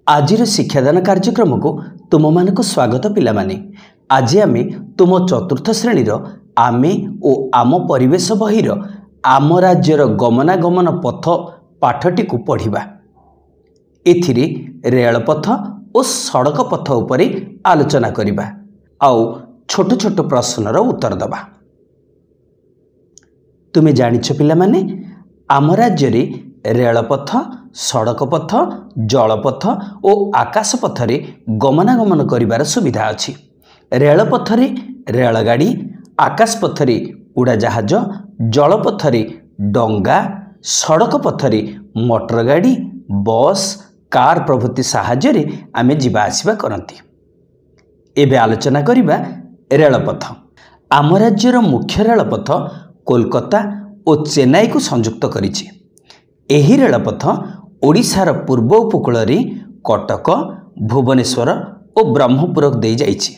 आजिर शिक्षादान कार्यक्रम को तुम मानक स्वागत पिला माने। आज आमे तुम चतुर्थ श्रेणीर आमे ओ आम परिवेश बहिर आम राज्यर गमनागमन पथ पाठटी को पढ़िबा। एथिरे रेलपथ और सड़क पथ उपरे आलोचना करिबा आउ छोट छोट प्रश्नर उत्तर दबा। तुमे जानिछ पिला माने आम राज्य रे रेलपथ सड़क पथ जलपथ और आकाश पथरे गमनागमन करिबार सुविधा अछि। रेलपथरे रेलगाड़ी, आकाश पथरे उड़ाजाहाज, जलपथरे डंगा, सड़क पथरे मोटर गाड़ी, बस, कार प्रभृति साहाय्य रे आमे जिबा आसिबा करंती। एबे आलोचना करिबा रेलपथ। आम राज्यर मुख्य रेलपथ कोलकाता और चेन्नई को संयुक्त करिछि। एही रेलपथ ओडिशार पूर्व उपकूल रे कटक, भुवनेश्वर और ब्रह्मपुर दे जाइछि।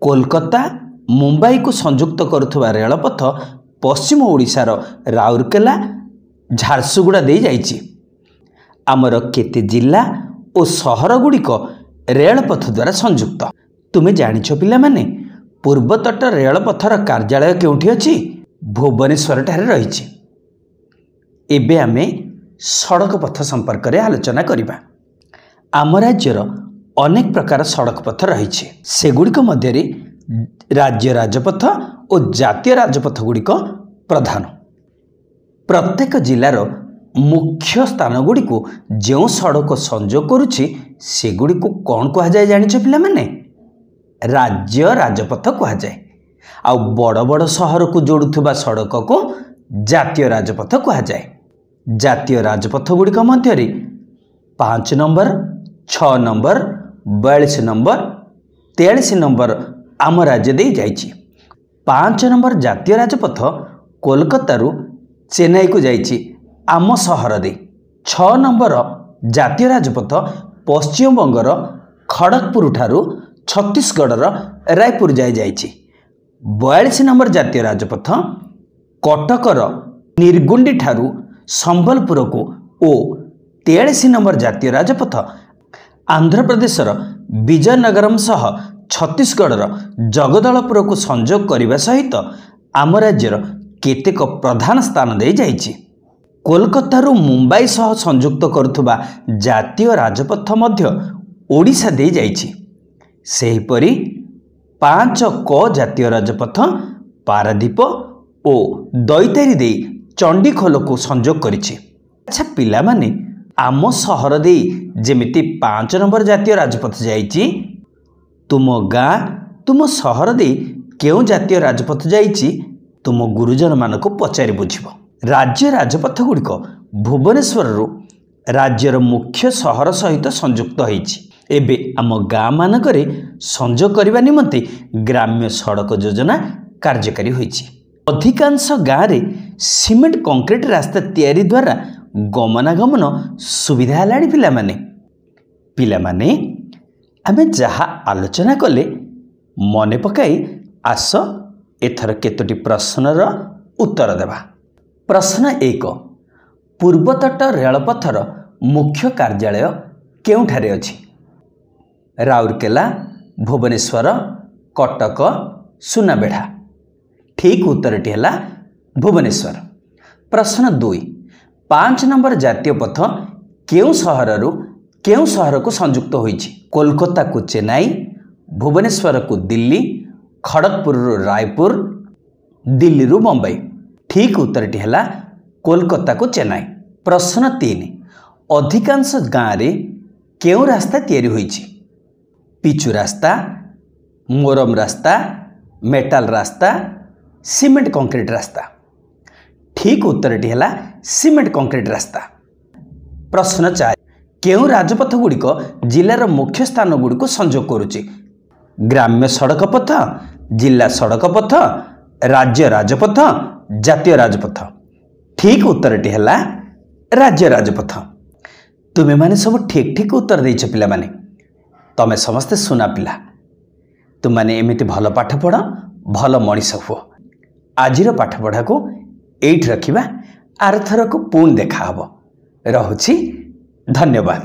कोलकाता मुंबई को संयुक्त करुवा रेलपथ पश्चिम ओडिशार राउरकेला, झारसुगुड़ा दे जाइछि। आमर केते जिला और सहर गुड़िक रेलपथ द्वारा संयुक्त। तुमे जानिछ पिला माने पूर्वतट रेलपथर कार्यालय केउठी अछि? भुवनेश्वर ठारे रहिछि। एबे आमे सड़क पथ संपर्क रे आलोचना करिबा। आम राज्यर अनेक प्रकार सड़क पथ रहिछि। सेगुड़िक मध्य रे राज्य राजपथ और जातीय राजपथ गुड़िक प्रधान। प्रत्येक जिलार मुख्य स्थान गुड़िक जो सड़क संजोग करुछि सेगुड़िक कौन कहा जाए जानिछ पिला माने? राज्य राजपथ कहा जाए। आउ बड़ बड़ सहर को जोड़ुथुबा सड़क को जातीय राजपथ कहा जाए। जातीय राजपथ गुड़िक मध्य 5 नंबर, 6 नंबर, 42 नंबर, 43 नंबर आम राज्य दे जाइछि। 5 नंबर जातीय राजपथ कोलकाता रु चेन्नई को जाइछि आम सहर दे। 6 नंबर जातीय राजपथ पश्चिम बंगर खड़गपुर ठारू छत्तीसगढ़ रायपुर जाए जाइछि। 42 नंबर जातीय राजपथ कटकर निर्गुंडी ठारू संबलपुर को ओ 43 नंबर जातीय राजपथ आंध्र प्रदेशर विजयनगरम सह छत्तीसगढ़ जगदलपुर को संजोग करने सहित आम राज्यर केतेक प्रधान स्थान दे जाइछि। कोलकाता रु मुंबई सह संयुक्त करुवा जातीय राजपथ मध्य ओडिशा दे जाइछि। सेहिपरि 5 क जातीय राजपथ पारादीप और दैतारी दे चंडीखोल को संजोग करिछि। अच्छा पिला माने आम सहर दे जेमिति 5 नंबर जातीय राजपथ जाइछि, तुम गाँ तुम सहर दे केउ जातीय राजपथ जाइछि तुम गुरुजन मानको पचारि बुझिबो। राज्य राजपथ गुड़िक भुवनेश्वर रु राज्यर मुख्य सहर सहित संयुक्त होइछि। एबे आम गाँ मानकरे संजोग करने निमंते ग्राम्य सड़क योजना कार्यकारी होइछि। अधिकांश गाँव रे सीमेंट कंक्रीट रास्ता तैयारी द्वारा गमनागमन सुविधा हेलाणी। पिला माने आमे जहा आलोचना कले मने पकाई आस एथर केतोटी प्रश्नर उत्तर देवा। प्रश्न 1, पूर्वतट रेलपथर मुख्य कार्यालय केउठारे अछि? राउरकेला, भुवनेश्वर, कटक, सुनाबेढ़ा। ठीक उत्तरटी है भुवनेश्वर। प्रश्न 2, 5 नंबर जातीय पथ केउ सहररु केउ सहर को संयुक्त होइछि? कोलकाता को चेन्नई, भुवनेश्वर को दिल्ली, खड़गपुर रायपुर, दिल्ली रु मुंबई। ठीक उत्तरटी है कोलकाता को चेन्नई। प्रश्न 3, अधिकांश गाँव रे केउ रास्ता तैयारी होइछि? पिचु रास्ता, मोरम रास्ता, मेटाल रास्ता, सीमेंट कंक्रीट रास्ता। ठीक उत्तरटी है सीमेंट कंक्रीट रास्ता। प्रश्न 4, केउ राजपथ गुड़िक जिलार मुख्य स्थान गुड़िक संजोग करुछि? ग्राम्य सड़क पथ, जिला सड़क पथ, राज्य राजपथ, जातीय राजपथ। ठीक उत्तरटी है राज्य राजपथ। तुमे माने सब ठीक ठीक उत्तर देइछ पिला माने। तमे समस्ते सुना पिला। तुम माने एमिति भल पाठ पढ़, भल मनीष हुओ। आजिर पाठ पढ़ा को एइठ रखिबा, आर थरक पुणी देखा हबो। रहुछि, धन्यवाद।